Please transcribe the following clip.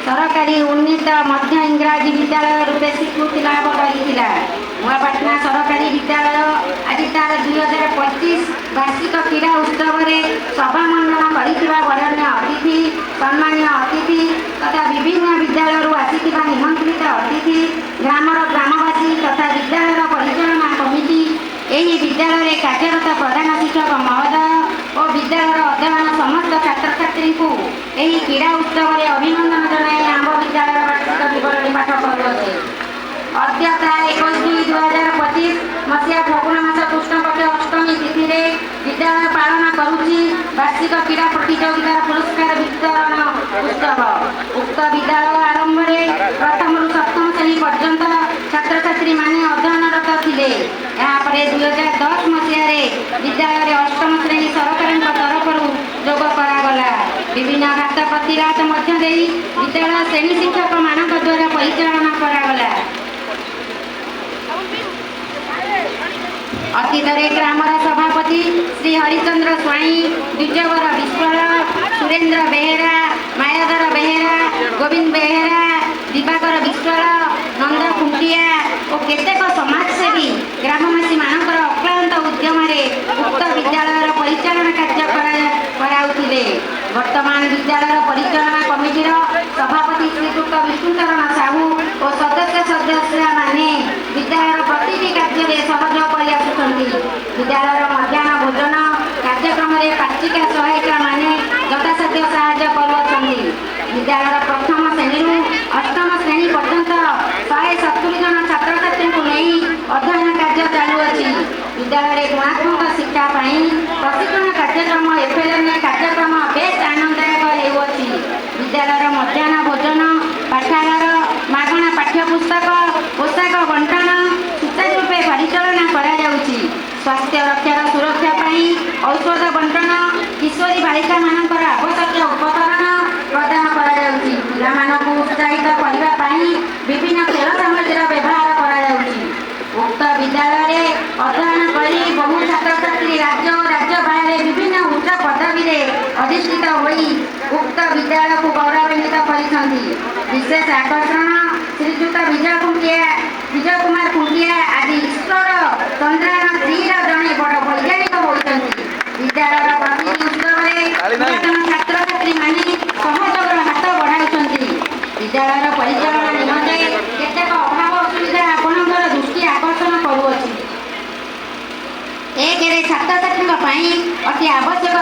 सरकारी उन्नीत मध्य इंग्राजी विद्यालय रूपे स्वीकृति लाभ कर नूआपाटना सरकारी विद्यालय आज तार 2025 वार्षिक क्रीड़ा उत्सव में सभा मंडन करण्य अतिथि सम्मान्य अतिथि तथा विभिन्न विद्यालय आसी निमंत्रित अतिथि ग्रामर ग्रामवासी तथा विद्यालय परिचालना कमिटी यही विद्यालय कार्यरत प्रधान शिक्षक महोदय और विद्यालय अध्ययन समस्त छात्र छात्री को यही क्रीड़ा उत्सव में अभिनंदन जनाई आम विद्यालय वार्षिक विवरणी पाठ करुचे। अद्यता 21/2/2025 मसीहा फगुण मास कृष्ण पक्ष अष्टमी तिथि विद्यालय पालन करुच्ची वार्षिक क्रीड़ा प्रतियोगिता पुरस्कार वितरण उत्सव। उक्त विद्यालय आरंभ प्रथम सप्तम श्रेणी पर्यंत छात्र छात्री माने अध्ययनरत थे। यापर 2010 मसीह विद्यालय अष्टम श्रेणी सरकार तरफ जोग करागला। विभिन्न घात प्रतिघात विद्यालय श्रेणी शिक्षक मान द्वारा परिचालना करागला। अतीतरे ग्रामर सभापति श्री हरिचंद्र स्वाई, द्विजवर विश्वाल, सुरेंद्र बेहेरा, मायाधर बेहेरा, गोविंद बेहेरा, दिवाकर विश्वाल, नंद खुंटिया और केतेक समाजसेवी ग्रामवासी मानकर अक्लांत उद्यम उक्त विद्यालय परिचालन कार्य कराउथिले। वर्तमान विद्यालय परिचालना कमिटी सभापति श्रीयुक्त विष्णुचरण साहू और सदस्य माने विद्यालय प्रति कार्य सहयोग कर विद्यालय मध्याह्न भोजन कार्यक्रम में पाचिका सहायिका माने यथासाध्य साहाय्य कर। विद्यालय प्रथम श्रेणी अष्टम श्रेणी पर्यंत 170 जन छात्र छात्री को नहीं अध्ययन कार्य चालुअछि। विद्यालय गुणात्मक शिक्षा प्रशिक्षण कार्यक्रम एफएलएन कार्यक्रम बेस आनंददायक हेउछि। विद्यालय मध्याह्न भोजन पाठागार मागणा पाठ्यपुस्तक पोशाक बंटन सुचारूपे परिचालना करायाउछि। स्वास्थ्य रक्षार सुरक्षा औषध बंटन किशोरी बालिका मानकर आवश्यक उपकरण प्रदान करायाउछि। पिलामानकु उत्साहित करने विभिन्न खेल सामग्री व्यवहार करायाउछि। उक्त विद्यालय अध्ययन करी बहु छात्र छात्री राज्य और राज्य बाहर विभिन्न उच्च पदवी अधिष्ठित होई उक्त विद्यालय को गौरवान्वित करिसंती। विशेष आकर्षण श्रीजुक्त विजय कुमार खुंटिया आदि ईश्वर चंद्रायण श्रीर जड़े बड़ वैज्ञानिक होती। विद्यालय प्रति उत्सव छात्र छात्री माने सहयोग हाथ बढ़ाई। विद्यालय परिचालन निमंते केतेक अभाव असुविधा आपणकर दृष्टि आकर्षण करुअछि। एक छात्र छात्री अति आवश्यक